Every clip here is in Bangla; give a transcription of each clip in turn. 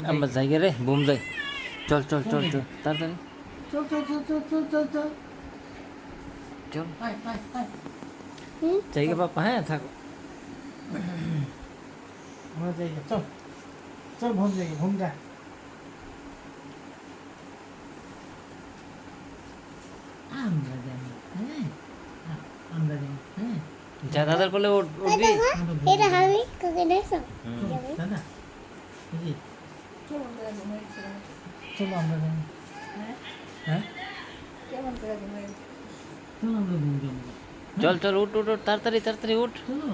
আমরা যাই গে রে, বুম যাই। চল চল চল চল তাড়াতাড়ি চল চল চল চল চল চল চল চল আয় আয় আয় যাই গে বাপ্পা, হ্যাঁ থাকো। আমরা যাই গে, চল চল ঘুম যাই ঘুম যা আমরা যাই হ্যাঁ আমরা যাই হ্যাঁ যা দাদার কোলে উঠবি। এটা আমি কাকে দেখছো দাদা এই যে কেমন করে ঘুমাইছে চলো আমরা যাই হ্যাঁ কেমন করে ঘুমাইছে চলো আমরা ঘুম যাবো চল চল উঠ উঠ উঠ, তাড়াতাড়ি তাড়াতাড়ি উঠ। চলো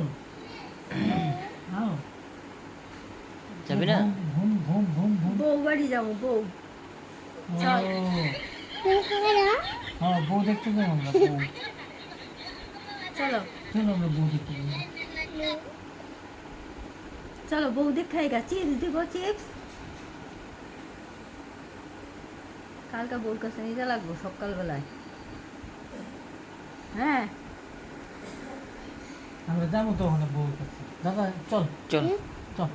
আও যাবি না? ঘুম ঘুম ঘুম ঘুম বউ বাড়ি যাবো বউ চল হ্যাঁ বউ দেখতে যাবো আমরা বউ চলো চলো আমরা বউ দেখতে যাবো চলো বউ দেখাইগা চিপস দিব চিপস কালকে বউর কাছে নিতে লাগবো সকালবেলায় হ্যাঁ আমরা যাবো তো ওখানে বউর কাছে দাদা চল চল চল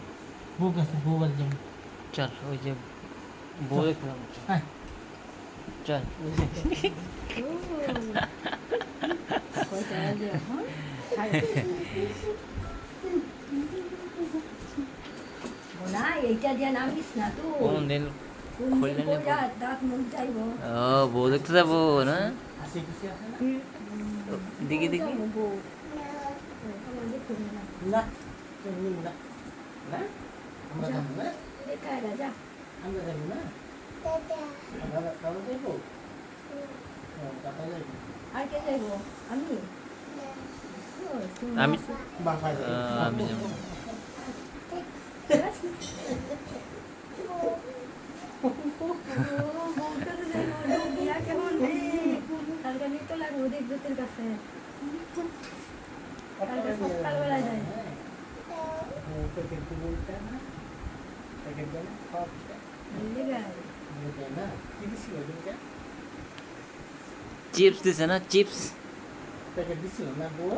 বউ কাছে বউ বাড়ি যাবো চল, ওই যে বউ দেখতে যাবো, চল। হ্যাঁ চল কয়টা বাজে এখন না এইটা দিয়ে নামিস না তো কোন দিন খুললেন না? দাঁত মুখ যাইবো ও বউ দেখতে যাবো না, আসে কিছু আসে না দেখি দেখি। বউ আমার দেখুন না না চল না না আমরা যাবো না দেখাইগা যা আমরা যাবো না দাদা দাদা যাইবো দাদা যাইবো আর কে যাইবো আমি আমি বাবা যাইবো আমি যাবো। সকালবেলায় যায় প্যাকেট বলতে না প্যাকেট দেয় না না কি দিছিল দিনটা চিপস দিছে না, চিপস। প্যাকেট দিছিল না বউ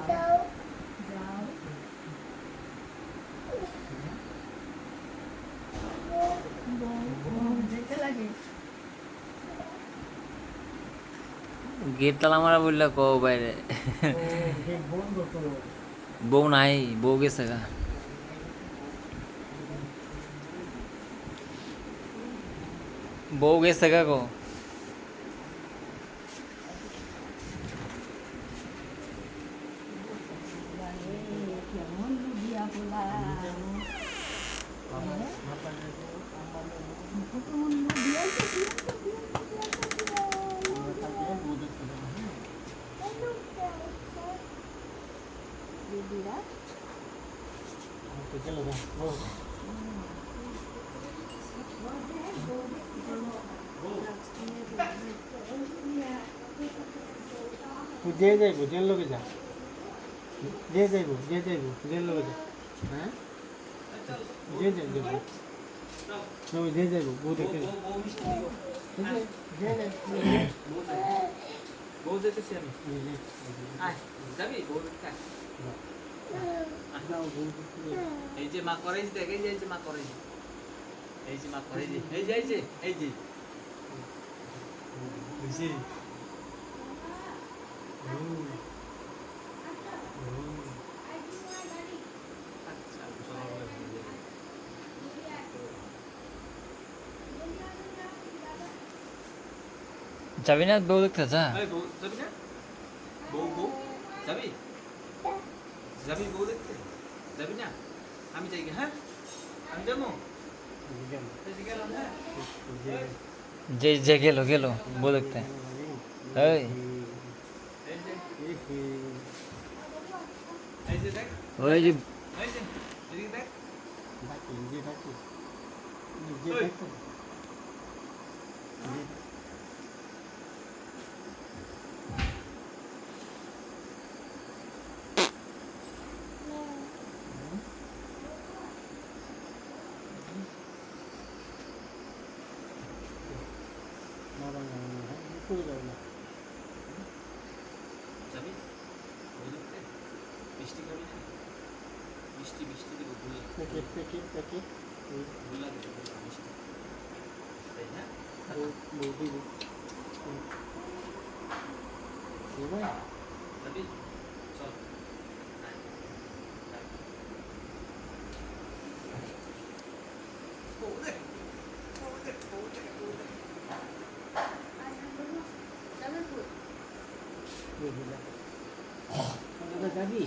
যাও যাও যেতে লাগে গেট তালা মারা বললে কো বাইরে। গেট বন্ধ করো বউ নাই, বউ গেছে গা। বউ গেছে গা গো। কেমন লুবিয়া পোলা দিদিরা চলো না বউ যে যাইব যে লোকে যা যে যাইব যে লোকে যা হ্যাঁ যে যাইব যে যাইব বউ দেখে বউ যেতেছি আমি। আয় যাবি বউ দেখতে? এই যে মা করাইছি, দেখ এই যে মা করাইছি, এই যে মা করাইছি, এই যে এই যে এই যে বুঝছি। যাবি না বউ দেখতে? যা যাবি না বউ বউ যাবি যাবি বউ দেখতে যাবি না আমি যাই হ্যাঁ আমি যাবো গেলাম হ্যাঁ যে যে গেল গেল বউ দেখতে। এই এই যে দেখ ওই যে এই যে এদিকে দেখ নরম নরম হ্যাঁ পুরো যাবে না যাবি বউ দেখতে মিষ্টি খাবি না মিষ্টি মিষ্টি দেবো ভুল লাগে প্যাকেট প্যাকেট প্যাকেট ভুল লাগে মিষ্টি তাই না বউ দিব ভাই যাবি চল আয়, আয়। বউ দেখ বউ দেখ বউ দেখ বউ দেখ যাবে কই? বুঝলি যাবি